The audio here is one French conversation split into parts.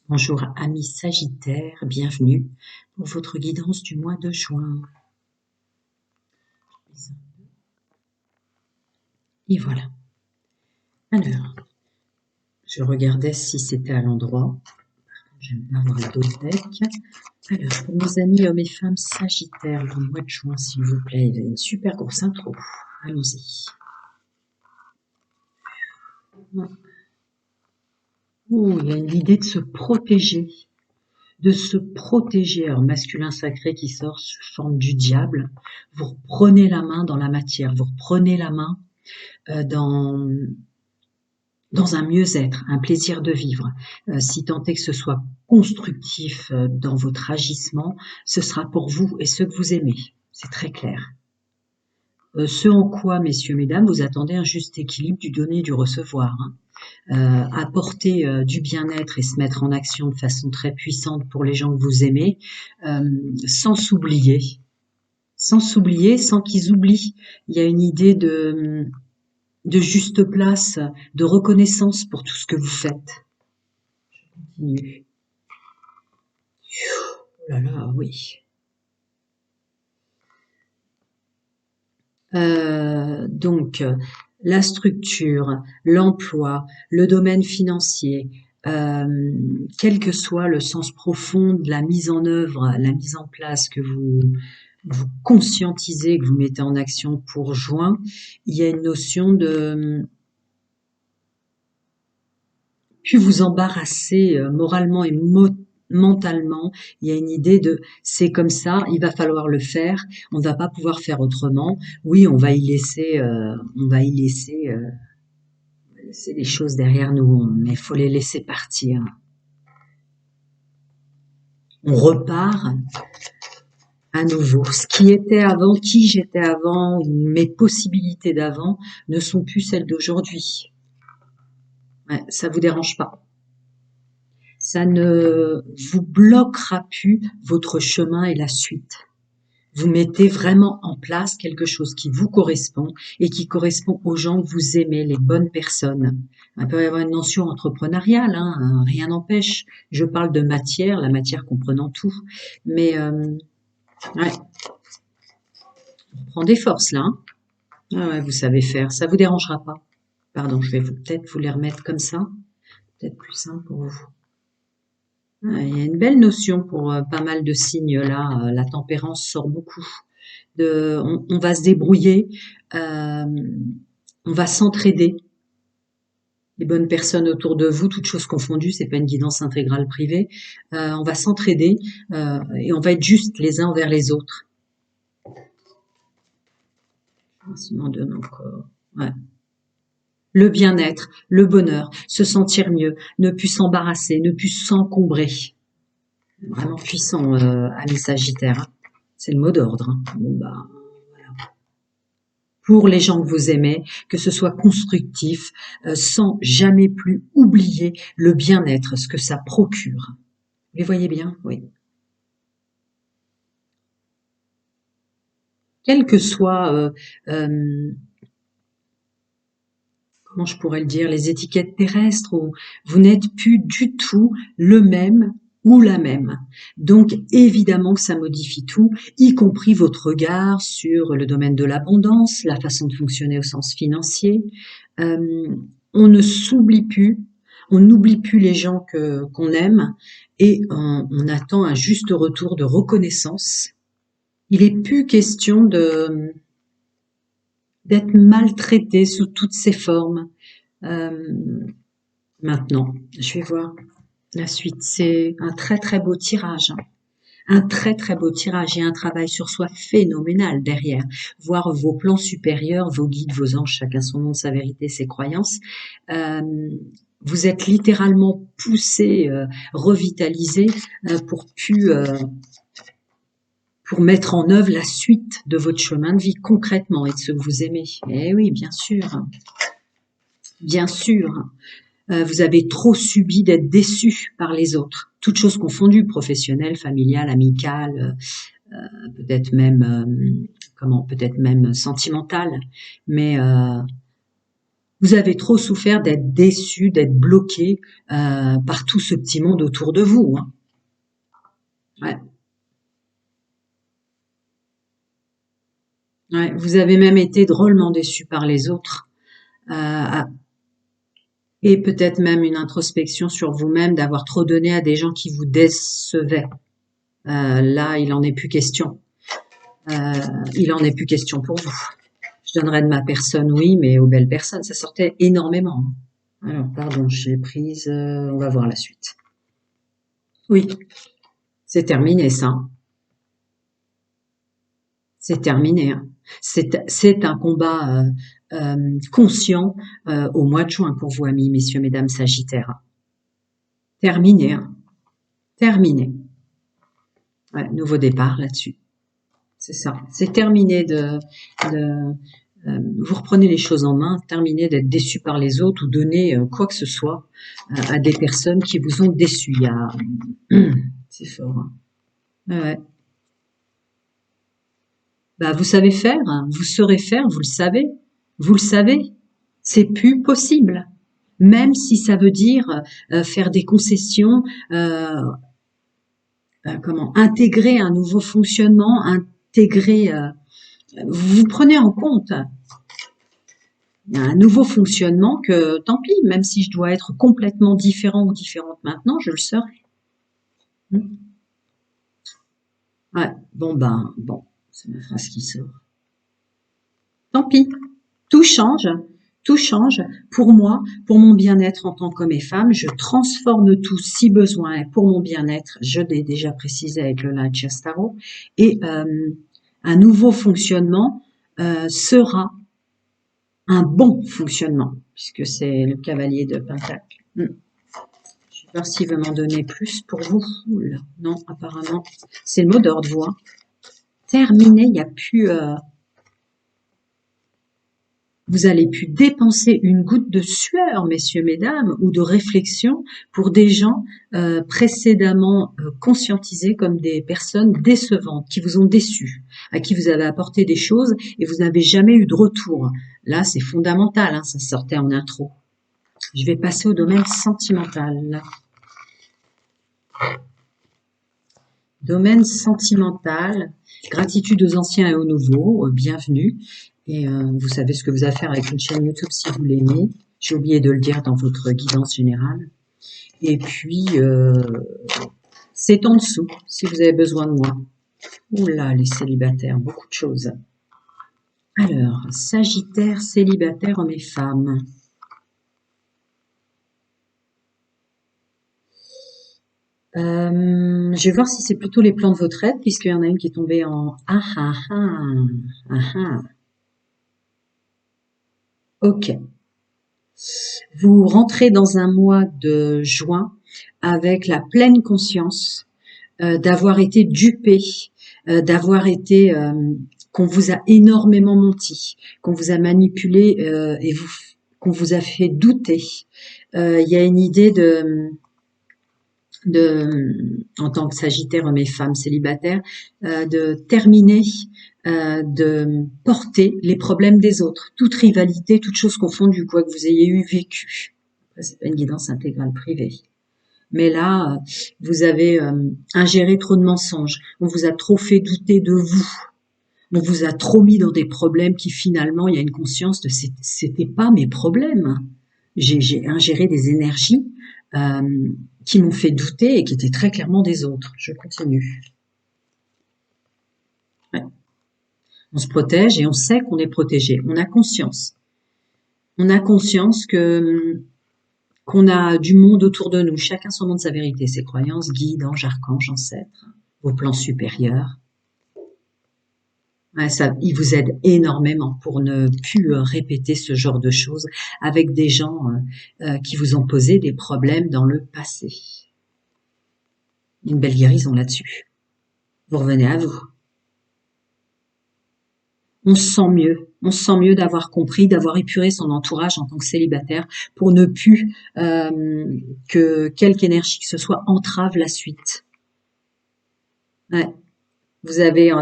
Bonjour amis Sagittaires, bienvenue pour votre guidance du mois de juin. Et voilà. Alors, je regardais si c'était à l'endroit. J'aime bien avoir d'autres decks. Alors, pour nos amis hommes et femmes Sagittaires, dans le mois de juin, s'il vous plaît, il y a une super grosse intro. Allons-y. Oh, il y a une idée de se protéger. De se protéger. Alors, masculin sacré qui sort sous forme du diable. Vous reprenez la main dans la matière. Vous reprenez la main dans un mieux-être, un plaisir de vivre. Si tant est que ce soit constructif dans votre agissement, ce sera pour vous et ceux que vous aimez. C'est très clair. Ce en quoi, messieurs, mesdames, vous attendez un juste équilibre du donner et du recevoir. Apporter du bien-être et se mettre en action de façon très puissante pour les gens que vous aimez, sans s'oublier, sans qu'ils oublient. Il y a une idée de juste place, de reconnaissance pour tout ce que vous faites. Je continue. Oh là là, oui. Donc, la structure, l'emploi, le domaine financier, quel que soit le sens profond de la mise en œuvre, la mise en place que vous conscientisez, que vous mettez en action pour juin, il y a une notion de plus vous embarrasser moralement et mentalement. Il y a une idée de c'est comme ça, il va falloir le faire, on ne va pas pouvoir faire autrement. Oui, on va y laisser les choses derrière nous, mais il faut les laisser partir. On repart à nouveau. Ce qui était avant, qui j'étais avant, mes possibilités d'avant ne sont plus celles d'aujourd'hui. Ouais, ça vous dérange pas. Ça ne vous bloquera plus votre chemin et la suite. Vous mettez vraiment en place quelque chose qui vous correspond et qui correspond aux gens que vous aimez, les bonnes personnes. Il peut y avoir une notion entrepreneuriale, hein, rien n'empêche. Je parle de matière, la matière comprenant tout. Mais ouais, on prend des forces là. Hein. Ah ouais, vous savez faire, ça vous dérangera pas. Pardon, je vais peut-être vous les remettre comme ça. Peut-être plus simple pour vous. Il y a une belle notion pour pas mal de signes là. La tempérance sort beaucoup. On va se débrouiller, on va s'entraider. Les bonnes personnes autour de vous, toutes choses confondues, c'est pas une guidance intégrale privée. On va s'entraider et on va être juste les uns envers les autres. Sinon, donne encore. Ouais. Le bien-être, le bonheur, se sentir mieux, ne plus s'embarrasser, ne plus s'encombrer. Vraiment puissant, ami Sagittaire. Hein. C'est le mot d'ordre. Hein. Bon, bah, voilà. Pour les gens que vous aimez, que ce soit constructif, sans jamais plus oublier le bien-être, ce que ça procure. Vous les voyez bien? Oui. Quel que soit, comment je pourrais le dire, les étiquettes terrestres, où vous n'êtes plus du tout le même ou la même. Donc, évidemment que ça modifie tout, y compris votre regard sur le domaine de l'abondance, la façon de fonctionner au sens financier. On ne s'oublie plus, on n'oublie plus les gens qu'on aime et on attend un juste retour de reconnaissance. Il n'est plus question d'être maltraité sous toutes ses formes. Maintenant, je vais voir la suite. C'est un très très beau tirage. Un très très beau tirage et un travail sur soi phénoménal derrière. Voir vos plans supérieurs, vos guides, vos anges, chacun son nom, sa vérité, ses croyances. Vous êtes littéralement poussé, revitalisé pour mettre en œuvre la suite de votre chemin de vie concrètement et de ceux que vous aimez. Eh oui, bien sûr. Bien sûr. Vous avez trop subi d'être déçu par les autres. Toutes choses confondues, professionnelles, familiales, amicales, peut-être même, peut-être même sentimentales. Mais Vous avez trop souffert d'être déçu, d'être bloqué par tout ce petit monde autour de vous. Hein. Ouais. Ouais. Vous avez même été drôlement déçu par les autres. Euh, et peut-être même une introspection sur vous-même d'avoir trop donné à des gens qui vous décevaient. Là, il en est plus question. Il en est plus question pour vous. Je donnerais de ma personne, oui, mais aux belles personnes, ça sortait énormément. Alors, pardon, j'ai prise. On va voir la suite. Oui, c'est terminé ça. C'est terminé. Hein. C'est un combat conscient au mois de juin pour vous, amis, messieurs, mesdames, Sagittaires. Terminé. Hein. Terminé. Ouais, nouveau départ là-dessus. C'est ça. C'est terminé de vous reprenez les choses en main, terminez d'être déçu par les autres ou donner quoi que ce soit à des personnes qui vous ont déçu. Il y a... C'est fort. Hein. Ouais. Bah, vous savez faire, hein. Vous saurez faire, vous le savez. Vous le savez. C'est plus possible. Même si ça veut dire faire des concessions, comment intégrer un nouveau fonctionnement, intégrer. Vous prenez en compte un nouveau fonctionnement que, tant pis, même si je dois être complètement différent ou différente maintenant, je le serai. Ouais, bon, c'est ma phrase qui sort. Tant pis, tout change, tout change. Pour moi, pour mon bien-être en tant qu'homme et femme, je transforme tout si besoin est pour mon bien-être. Je l'ai déjà précisé avec le Light Tarot. Et un nouveau fonctionnement sera un bon fonctionnement, puisque c'est le cavalier de Pentacle. Je vais voir s'il veut m'en donner plus pour vous. Oula, non, apparemment, c'est le mot d'ordre, vous. Hein. Terminé, il n'y a plus... vous allez plus dépenser une goutte de sueur, messieurs, mesdames, ou de réflexion pour des gens précédemment conscientisés comme des personnes décevantes, qui vous ont déçus, à qui vous avez apporté des choses et vous n'avez jamais eu de retour. Là, c'est fondamental, hein, ça sortait en intro. Je vais passer au domaine sentimental. Domaine sentimental, gratitude aux anciens et aux nouveaux, bienvenue. Et vous savez ce que vous avez à faire avec une chaîne YouTube si vous l'aimez. J'ai oublié de le dire dans votre guidance générale. Et puis, c'est en dessous, si vous avez besoin de moi. Oula, les célibataires, beaucoup de choses. Alors, Sagittaire, célibataire, hommes et femmes. Je vais voir si c'est plutôt les plans de votre aide, puisqu'il y en a une qui est tombée en ah ah ah ah ah. Ok. Vous rentrez dans un mois de juin avec la pleine conscience d'avoir été dupé, d'avoir été qu'on vous a énormément menti, qu'on vous a manipulé et qu'on vous a fait douter. Il y a une idée en tant que Sagittaire, homme et femme célibataires, de terminer, de porter les problèmes des autres, toute rivalité, toute chose confondue, quoi que vous ayez eu vécu. Après, c'est pas une guidance intégrale privée. Mais là, vous avez ingéré trop de mensonges. On vous a trop fait douter de vous. On vous a trop mis dans des problèmes qui finalement, il y a une conscience de c'était pas mes problèmes. J'ai ingéré des énergies qui m'ont fait douter et qui étaient très clairement des autres. Je continue. Ouais. On se protège et on sait qu'on est protégé. On a conscience. On a conscience qu'on a du monde autour de nous. Chacun son monde, sa vérité, ses croyances, guides, anges, archanges, ancêtres, vos plans supérieurs. Ouais, ça, il vous aide énormément pour ne plus répéter ce genre de choses avec des gens qui vous ont posé des problèmes dans le passé. Une belle guérison là-dessus. Vous revenez à vous. On se sent mieux d'avoir compris, d'avoir épuré son entourage en tant que célibataire pour ne plus que quelque énergie que ce soit entrave la suite. Ouais. Vous avez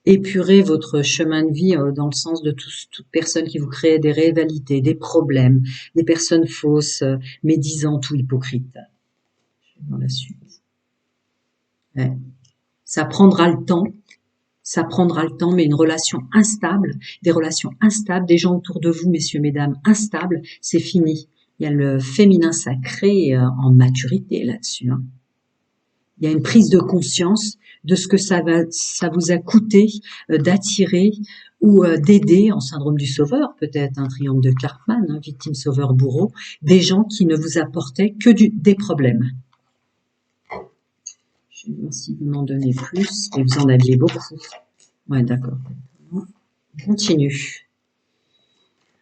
épurer votre chemin de vie dans le sens de toute personne qui vous crée des rivalités, des problèmes, des personnes fausses, médisantes ou hypocrites. Dans la suite. Ouais. Ça prendra le temps. Ça prendra le temps, mais une relation instable, des relations instables, des gens autour de vous, messieurs, mesdames, instables, c'est fini. Il y a le féminin sacré en maturité là-dessus. Hein. Il y a une prise de conscience de ce que ça vous a coûté d'attirer ou d'aider, en syndrome du sauveur, peut-être un triangle de Karpman, hein, victime, sauveur, bourreau, des gens qui ne vous apportaient que des problèmes. Je vais voir si vous m'en donnez plus, et vous en aviez beaucoup. Ouais, d'accord. On continue.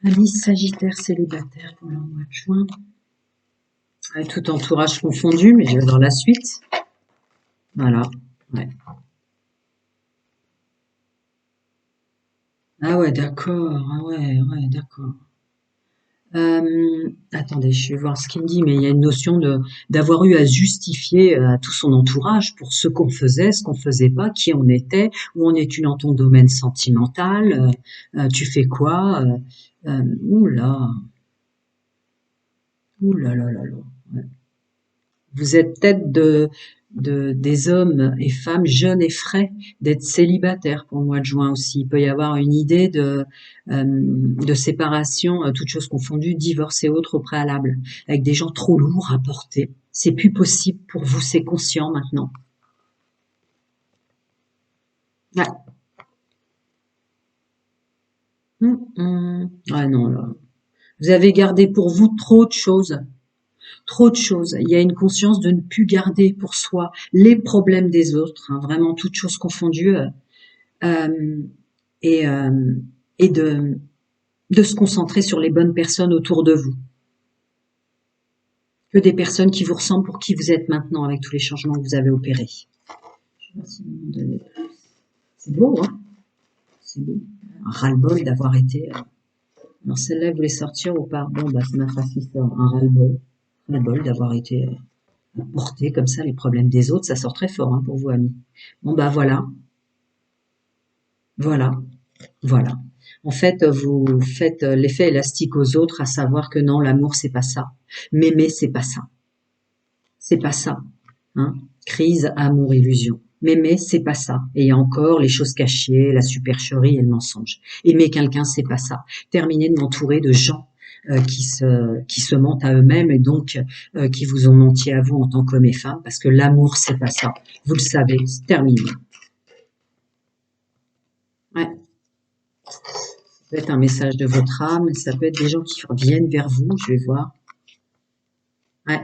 Alice, Sagittaire, célibataire pour le mois de juin. Avec tout entourage confondu, mais je vais voir la suite. Voilà. Ouais. Ah ouais, d'accord. Ah ouais, d'accord. Attendez, je vais voir ce qu'il me dit, mais il y a une notion d'avoir eu à justifier à tout son entourage pour ce qu'on faisait, ce qu'on faisait pas, qui on était, où en es-tu dans ton domaine sentimental, tu fais quoi, oula, oula là là là. Ouais. Vous êtes peut-être des hommes et femmes jeunes et frais d'être célibataires pour le mois de juin aussi. Il peut y avoir une idée de séparation, toutes choses confondues, divorce et autres au préalable, avec des gens trop lourds à porter. C'est plus possible pour vous, c'est conscient maintenant. Ouais. Ouais, non, là. Vous avez gardé pour vous trop de choses. Trop de choses. Il y a une conscience de ne plus garder pour soi les problèmes des autres, hein, vraiment toutes choses confondues, euh, et, euh, et de se concentrer sur les bonnes personnes autour de vous. Que des personnes qui vous ressemblent pour qui vous êtes maintenant avec tous les changements que vous avez opérés. Je sais pas si vous m'en donnez plus. C'est beau, hein? C'est beau. Un ras-le-bol d'avoir été... Alors celle-là, vous voulez sortir ou pas? Bon, bah c'est ma phrase qui sort. Un ras-le-bol. Ras-le-bol d'avoir été... porter comme ça les problèmes des autres, ça sort très fort hein, pour vous, amis. Bon, bah voilà. Voilà. Voilà. En fait, vous faites l'effet élastique aux autres, à savoir que non, l'amour, c'est pas ça. M'aimer, c'est pas ça. C'est pas ça. Hein. Crise, amour, illusion. M'aimer, c'est pas ça. Et il y a encore les choses cachées, la supercherie et le mensonge. Aimer quelqu'un, c'est pas ça. Terminer de m'entourer de gens qui se mentent à eux-mêmes et donc qui vous ont menti à vous en tant qu'homme et femme, parce que l'amour, c'est pas ça. Vous le savez, c'est terminé. Ouais. Ça peut être un message de votre âme, ça peut être des gens qui viennent vers vous, je vais voir. Ouais.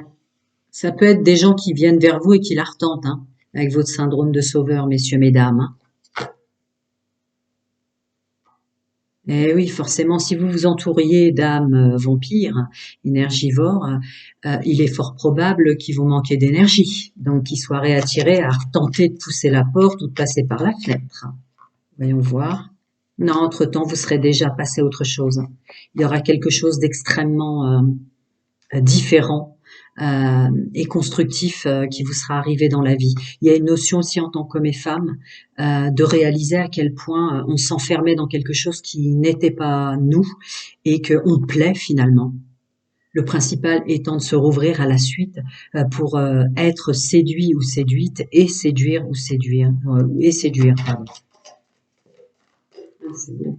Ça peut être des gens qui viennent vers vous et qui la retentent, hein, avec votre syndrome de sauveur, messieurs, mesdames. Hein. Eh oui, forcément, si vous vous entouriez d'âmes vampires, énergivores, il est fort probable qu'ils vont manquer d'énergie, donc qu'ils soient réattirés à tenter de pousser la porte ou de passer par la fenêtre. Voyons voir. Non, entre-temps, vous serez déjà passé à autre chose. Il y aura quelque chose d'extrêmement différent et constructif qui vous sera arrivé dans la vie. Il y a une notion aussi en tant qu'homme et femme de réaliser à quel point on s'enfermait dans quelque chose qui n'était pas nous et qu'on plaît finalement. Le principal étant de se rouvrir à la suite pour être séduit ou séduite et séduire ou séduire et séduire. Pardon. C'est beau.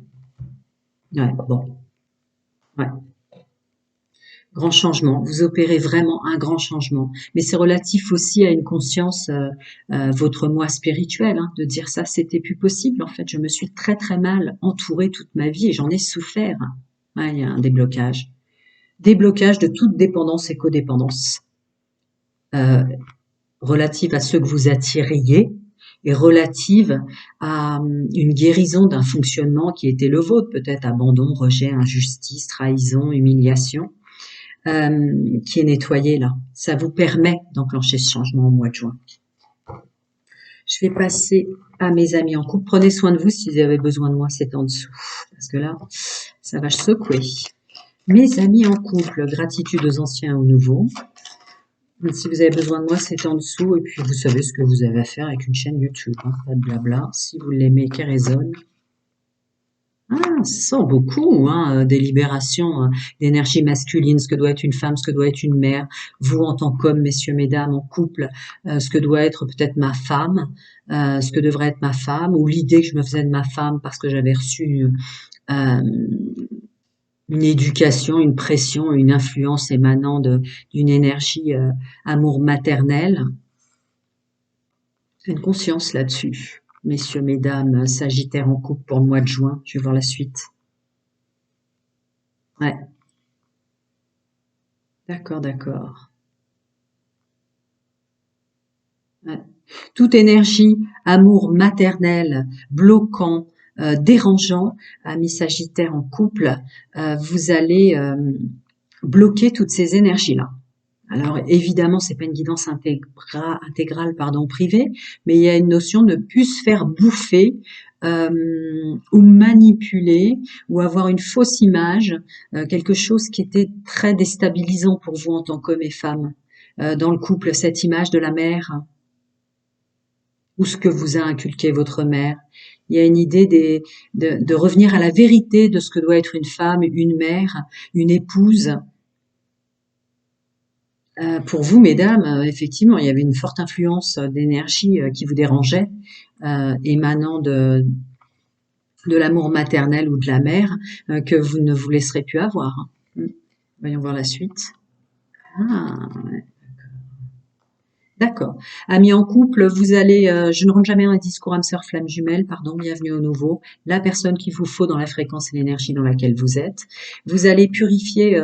Ouais, bon. Ouais. Grand changement. Vous opérez vraiment un grand changement. Mais c'est relatif aussi à une conscience, votre moi spirituel, hein, de dire ça, c'était plus possible. En fait, je me suis très très mal entourée toute ma vie et j'en ai souffert. Ouais, il y a un déblocage. Déblocage de toute dépendance et codépendance. Relative à ceux que vous attiriez et relative à une guérison d'un fonctionnement qui était le vôtre, peut-être abandon, rejet, injustice, trahison, humiliation. Qui est nettoyé là. Ça vous permet d'enclencher ce changement au mois de juin. Je vais passer à mes amis en couple. Prenez soin de vous si vous avez besoin de moi, c'est en dessous. Parce que là, ça va secouer. Mes amis en couple, gratitude aux anciens et aux nouveaux. Si vous avez besoin de moi, c'est en dessous. Et puis, vous savez ce que vous avez à faire avec une chaîne YouTube. Hein, pas de blabla. Si vous l'aimez, qui résonne. Ah, ça sort beaucoup, hein, des libérations d'énergie masculine, ce que doit être une femme, ce que doit être une mère, vous en tant qu'homme, messieurs, mesdames, en couple, ce que doit être peut-être ma femme, ce que devrait être ma femme, ou l'idée que je me faisais de ma femme parce que j'avais reçu euh, une éducation, une pression, une influence émanant d'une énergie amour maternel. Une conscience là-dessus. Messieurs, mesdames, Sagittaire en couple pour le mois de juin. Je vais voir la suite. Ouais. D'accord, d'accord. Ouais. Toute énergie, amour maternel, bloquant, dérangeant, amis Sagittaire en couple, vous allez bloquer toutes ces énergies-là. Alors évidemment, c'est pas une guidance intégrale, pardon, privée, mais il y a une notion de ne plus se faire bouffer ou manipuler ou avoir une fausse image, quelque chose qui était très déstabilisant pour vous en tant qu'homme et femme dans le couple, cette image de la mère ou ce que vous a inculqué votre mère. Il y a une idée de revenir à la vérité de ce que doit être une femme, une mère, une épouse. Pour vous, mesdames, effectivement, il y avait une forte influence d'énergie qui vous dérangeait, émanant de l'amour maternel ou de la mère, que vous ne vous laisserez plus avoir. Voyons voir la suite. Ah, ouais. D'accord. Amis en couple, vous allez, je ne rentre jamais dans les discours âme sœur flamme jumelle, pardon, bienvenue au nouveau, la personne qu'il vous faut dans la fréquence et l'énergie dans laquelle vous êtes. Vous allez purifier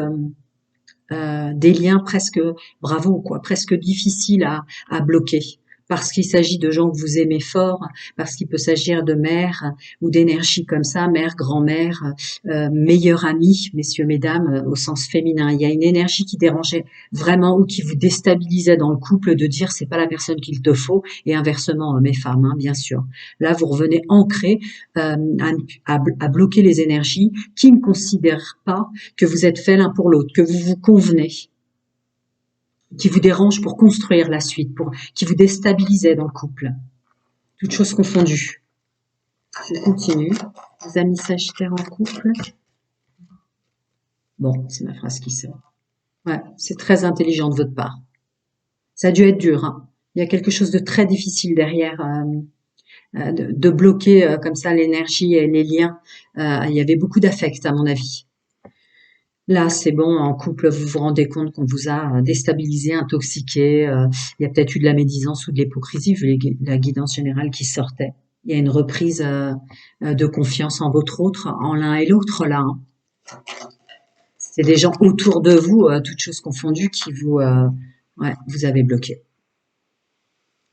des liens presque, bravo quoi, presque difficiles à bloquer. Parce qu'il s'agit de gens que vous aimez fort, parce qu'il peut s'agir de mère ou d'énergie comme ça, mère, grand-mère, meilleure amie, messieurs, mesdames, au sens féminin. Il y a une énergie qui dérangeait vraiment ou qui vous déstabilisait dans le couple de dire c'est pas la personne qu'il te faut et inversement hommes et femmes, hein, bien sûr. Là, vous revenez ancré à bloquer les énergies qui ne considèrent pas que vous êtes fait l'un pour l'autre, que vous vous convenez, qui vous dérange pour construire la suite, qui vous déstabilisait dans le couple. Toutes choses confondues. Je continue. Les amis Sagittaires en couple. Bon, c'est ma phrase qui sort. Ouais, c'est très intelligent de votre part. Ça a dû être dur. Hein. Il y a quelque chose de très difficile derrière. De bloquer comme ça l'énergie et les liens. Il y avait beaucoup d'affect à mon avis. Là, c'est bon, en couple, vous vous rendez compte qu'on vous a déstabilisé, intoxiqué. Il y a peut-être eu de la médisance ou de l'hypocrisie, vu la guidance générale qui sortait. Il y a une reprise de confiance en votre autre, en l'un et l'autre, là. Hein. C'est des gens autour de vous, toutes choses confondues, qui vous avez bloqué.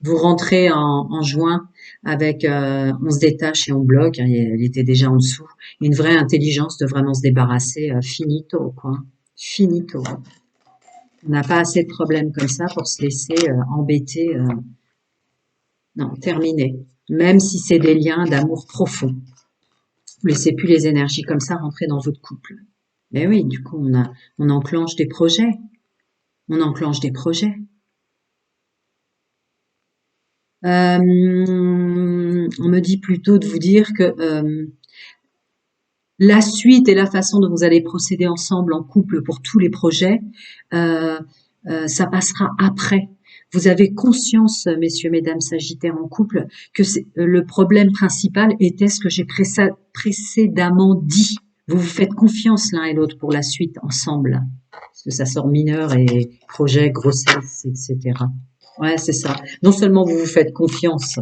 Vous rentrez en juin avec on se détache et on bloque, hein, il était déjà en dessous, une vraie intelligence de vraiment se débarrasser, finito quoi, finito. On n'a pas assez de problèmes comme ça pour se laisser embêter, non, terminé. Même si c'est des liens d'amour profond. Vous laissez plus les énergies comme ça rentrer dans votre couple. Mais oui, du coup, on enclenche des projets. On enclenche des projets. On me dit plutôt de vous dire que la suite et la façon dont vous allez procéder ensemble en couple pour tous les projets, ça passera après. Vous avez conscience, messieurs, mesdames, Sagittaires en couple, que le problème principal était ce que j'ai précédemment dit. Vous vous faites confiance l'un et l'autre pour la suite ensemble. Parce que ça sort mineur et projet, grossesse, etc. Ouais, c'est ça. Non seulement vous vous faites confiance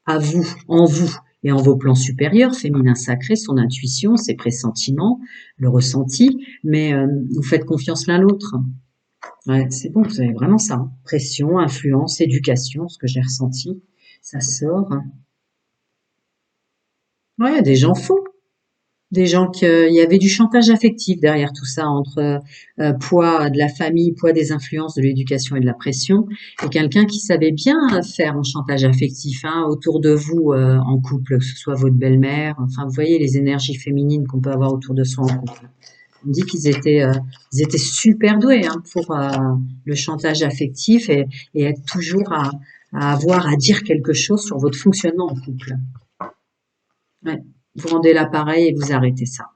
à vous, en vous et en vos plans supérieurs, féminin sacré, son intuition, ses pressentiments, le ressenti, mais vous faites confiance l'un l'autre. Ouais, c'est bon, vous avez vraiment ça. Hein. Pression, influence, éducation, ce que j'ai ressenti, ça sort. Ouais, il y a des gens faux. Des gens il y avait du chantage affectif derrière tout ça, entre poids de la famille, poids des influences, de l'éducation et de la pression, et quelqu'un qui savait bien faire un chantage affectif hein, autour de vous en couple, que ce soit votre belle-mère, enfin vous voyez les énergies féminines qu'on peut avoir autour de soi en couple. On dit ils étaient super doués hein, pour le chantage affectif et être toujours à avoir à dire quelque chose sur votre fonctionnement en couple. Ouais. Vous rendez l'appareil et vous arrêtez ça.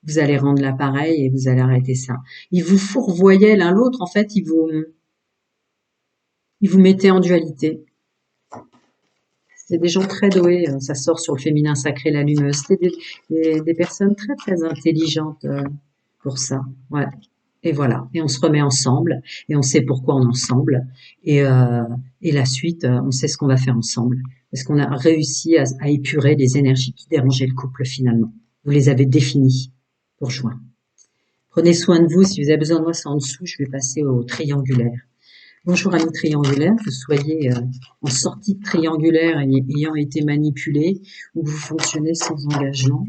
Vous allez rendre l'appareil et vous allez arrêter ça. Ils vous fourvoyaient l'un l'autre, en fait, ils vous mettaient en dualité. C'est des gens très doués, ça sort sur le féminin sacré, la lumineuse. C'était des personnes très très intelligentes pour ça. Ouais. Et voilà. Et on se remet ensemble et on sait pourquoi on est ensemble. Et la suite, on sait ce qu'on va faire ensemble. Parce qu'on a réussi à épurer les énergies qui dérangeaient le couple finalement. Vous les avez définies pour juin. Prenez soin de vous. Si vous avez besoin de moi, c'est en dessous. Je vais passer au triangulaire. Bonjour amis triangulaires, que vous soyez en sortie de triangulaire et ayant été manipulé ou que vous fonctionnez sans engagement.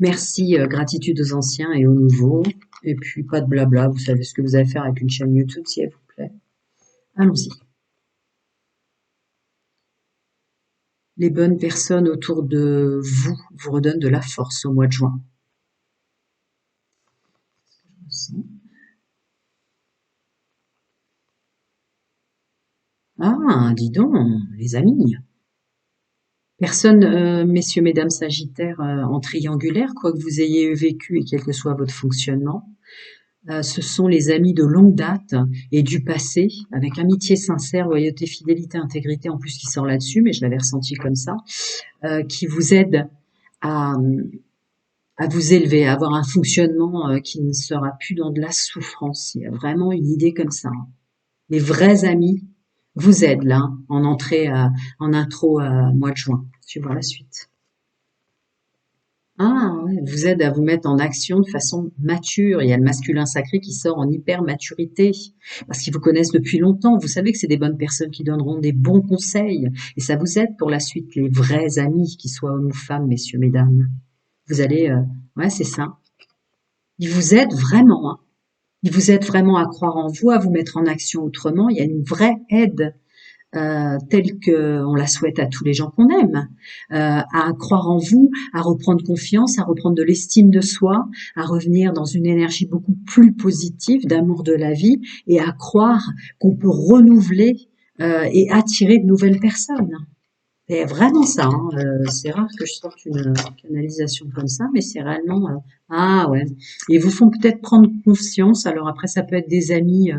Merci, gratitude aux anciens et aux nouveaux. Et puis pas de blabla, vous savez ce que vous allez faire avec une chaîne YouTube, s'il vous plaît. Allons-y. Les bonnes personnes autour de vous redonnent de la force au mois de juin. Ah, dis donc, les amis. Personne, messieurs, mesdames sagittaires, en triangulaire, quoi que vous ayez vécu et quel que soit votre fonctionnement, ce sont les amis de longue date et du passé, avec amitié sincère, loyauté, fidélité, intégrité, en plus qui sort là-dessus, mais je l'avais ressenti comme ça, qui vous aident à, à vous élever, à avoir un fonctionnement qui ne sera plus dans de la souffrance. Il y a vraiment une idée comme ça. Les vrais amis vous aident là, en entrée, en intro mois de juin. Suivons la suite. Ah, ouais, vous aide à vous mettre en action de façon mature. Il y a le masculin sacré qui sort en hyper maturité parce qu'ils vous connaissent depuis longtemps. Vous savez que c'est des bonnes personnes qui donneront des bons conseils et ça vous aide pour la suite. Les vrais amis, qu'ils soient hommes ou femmes, messieurs, mesdames. Vous allez, ouais, c'est ça. Ils vous aident vraiment, hein. Ils vous aident vraiment à croire en vous, à vous mettre en action autrement. Il y a une vraie aide telle qu'on la souhaite à tous les gens qu'on aime, à croire en vous, à reprendre confiance, à reprendre de l'estime de soi, à revenir dans une énergie beaucoup plus positive d'amour de la vie et à croire qu'on peut renouveler et attirer de nouvelles personnes. C'est vraiment ça, hein. C'est rare que je sorte une canalisation comme ça, mais c'est réellement ah ouais. Ils vous font peut-être prendre conscience. Alors après, ça peut être des amis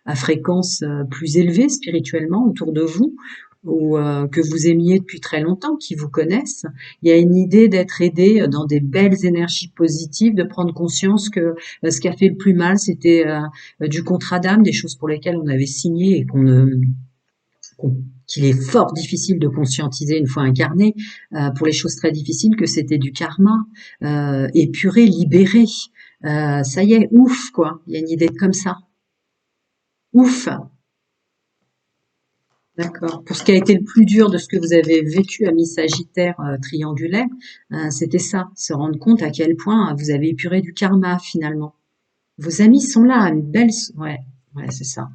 à fréquence plus élevée spirituellement autour de vous, ou que vous aimiez depuis très longtemps, qui vous connaissent. Il y a une idée d'être aidé dans des belles énergies positives, de prendre conscience que ce qui a fait le plus mal, c'était du contrat d'âme, des choses pour lesquelles on avait signé et qu'il est fort difficile de conscientiser une fois incarné, pour les choses très difficiles, que c'était du karma, épuré, libéré. Ça y est, ouf, quoi. Il y a une idée comme ça. Ouf. D'accord. Pour ce qui a été le plus dur de ce que vous avez vécu, ami Sagittaire triangulaire, c'était ça, se rendre compte à quel point vous avez épuré du karma finalement. Vos amis sont là, une belle... Ouais, c'est ça.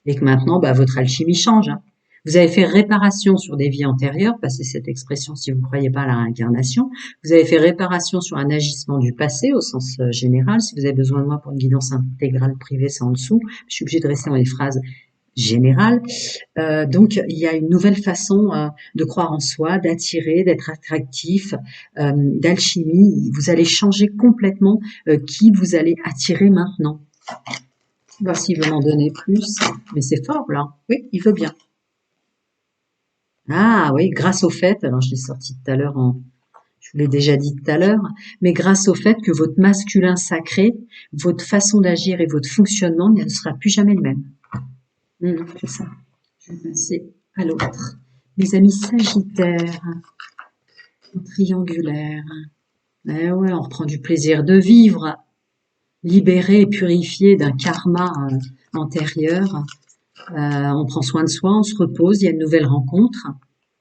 Et que maintenant, bah, votre alchimie change, hein. Vous avez fait réparation sur des vies antérieures, passez cette expression si vous ne croyez pas à la réincarnation. Vous avez fait réparation sur un agissement du passé au sens général. Si vous avez besoin de moi pour une guidance intégrale privée, c'est en dessous. Je suis obligée de rester dans les phrases générales. Donc, il y a une nouvelle façon de croire en soi, d'attirer, d'être attractif, d'alchimie. Vous allez changer complètement qui vous allez attirer maintenant. On va voir s'il veut m'en donner plus. Mais c'est fort, là. Oui, il veut bien. Ah oui, grâce au fait, alors je l'ai sorti tout à l'heure, je vous l'ai déjà dit tout à l'heure, mais grâce au fait que votre masculin sacré, votre façon d'agir et votre fonctionnement ne sera plus jamais le même. C'est ça. Je vais passer à l'autre. Mes amis sagittaires, triangulaires. Eh ouais, on reprend du plaisir de vivre, libéré et purifié d'un karma antérieur. On prend soin de soi, on se repose, il y a une nouvelle rencontre.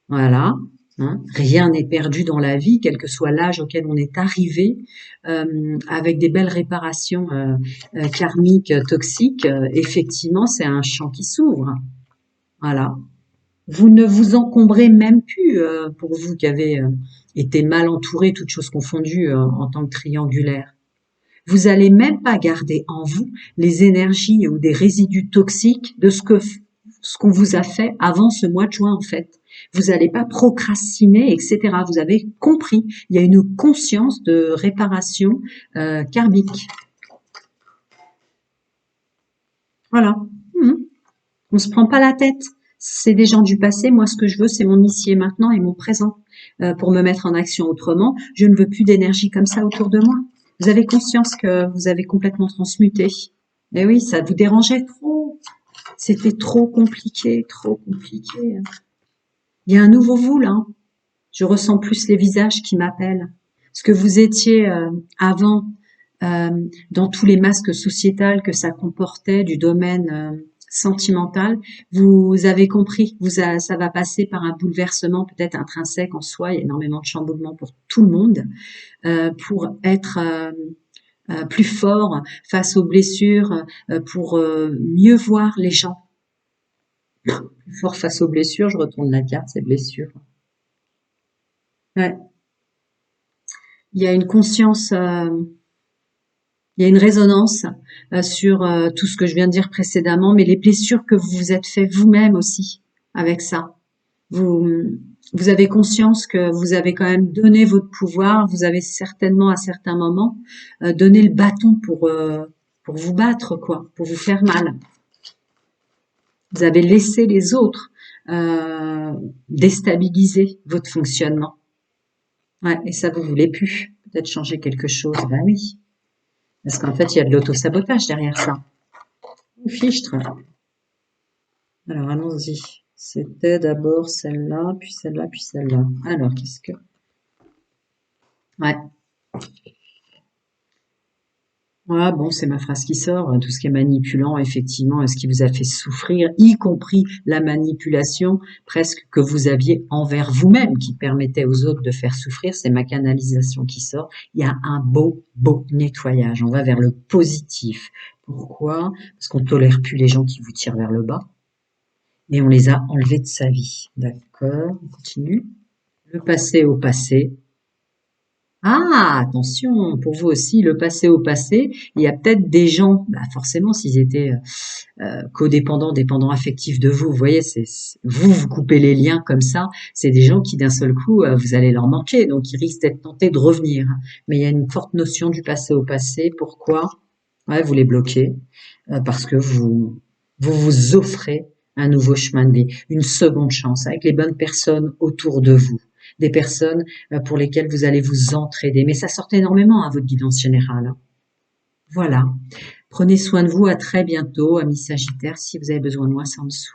Voilà. Hein. Rien n'est perdu dans la vie, quel que soit l'âge auquel on est arrivé, avec des belles réparations karmiques, toxiques. Effectivement, c'est un champ qui s'ouvre. Voilà. Vous ne vous encombrez même plus, pour vous qui avez été mal entouré, toutes choses confondues, en tant que triangulaire. Vous n'allez même pas garder en vous les énergies ou des résidus toxiques de ce qu'on vous a fait avant ce mois de juin, en fait. Vous n'allez pas procrastiner, etc. Vous avez compris. Il y a une conscience de réparation karmique. Voilà. On se prend pas la tête. C'est des gens du passé. Moi, ce que je veux, c'est mon ici et maintenant et mon présent. Pour me mettre en action autrement, je ne veux plus d'énergie comme ça autour de moi. Vous avez conscience que vous avez complètement transmuté. Mais oui, ça vous dérangeait trop. C'était trop compliqué, trop compliqué. Il y a un nouveau vous, là. Je ressens plus les visages qui m'appellent. Ce que vous étiez avant, dans tous les masques sociétals que ça comportait du domaine sentimental, vous avez compris, ça va passer par un bouleversement peut-être intrinsèque en soi, il y a énormément de chamboulements pour tout le monde, pour être plus fort face aux blessures, pour mieux voir les gens. Plus fort face aux blessures, je retourne la carte, c'est blessures. Ouais. Il y a une conscience, il y a une résonance sur tout ce que je viens de dire précédemment, mais les blessures que vous vous êtes fait vous-même aussi avec ça. Vous avez conscience que vous avez quand même donné votre pouvoir, vous avez certainement à certains moments donné le bâton pour vous battre, quoi, pour vous faire mal. Vous avez laissé les autres déstabiliser votre fonctionnement. Ouais, et ça, vous voulez plus. Peut-être changer quelque chose. Ben oui. Parce qu'en fait, il y a de l'auto-sabotage derrière ça. Fichtre. Alors, allons-y. C'était d'abord celle-là, puis celle-là, puis celle-là. Alors, qu'est-ce que... Ouais. Ah bon, c'est ma phrase qui sort. Tout ce qui est manipulant, effectivement, ce qui vous a fait souffrir, y compris la manipulation presque que vous aviez envers vous-même, qui permettait aux autres de faire souffrir, c'est ma canalisation qui sort. Il y a un beau nettoyage. On va vers le positif. Pourquoi? Parce qu'on tolère plus les gens qui vous tirent vers le bas. Et on les a enlevés de sa vie. D'accord, on continue. Le passé au passé. Ah, attention, pour vous aussi, le passé au passé, il y a peut-être des gens, bah forcément, s'ils étaient codépendants, dépendants affectifs de vous, vous voyez, vous coupez les liens comme ça, c'est des gens qui d'un seul coup, vous allez leur manquer, donc ils risquent d'être tentés de revenir. Mais il y a une forte notion du passé au passé. Pourquoi? Ouais, vous les bloquez, parce que vous offrez un nouveau chemin de vie, une seconde chance, avec les bonnes personnes autour de vous. Des personnes pour lesquelles vous allez vous entraider. Mais ça sort énormément à votre guidance générale. Voilà. Prenez soin de vous. À très bientôt, amis Sagittaires. Si vous avez besoin de moi, c'est en dessous.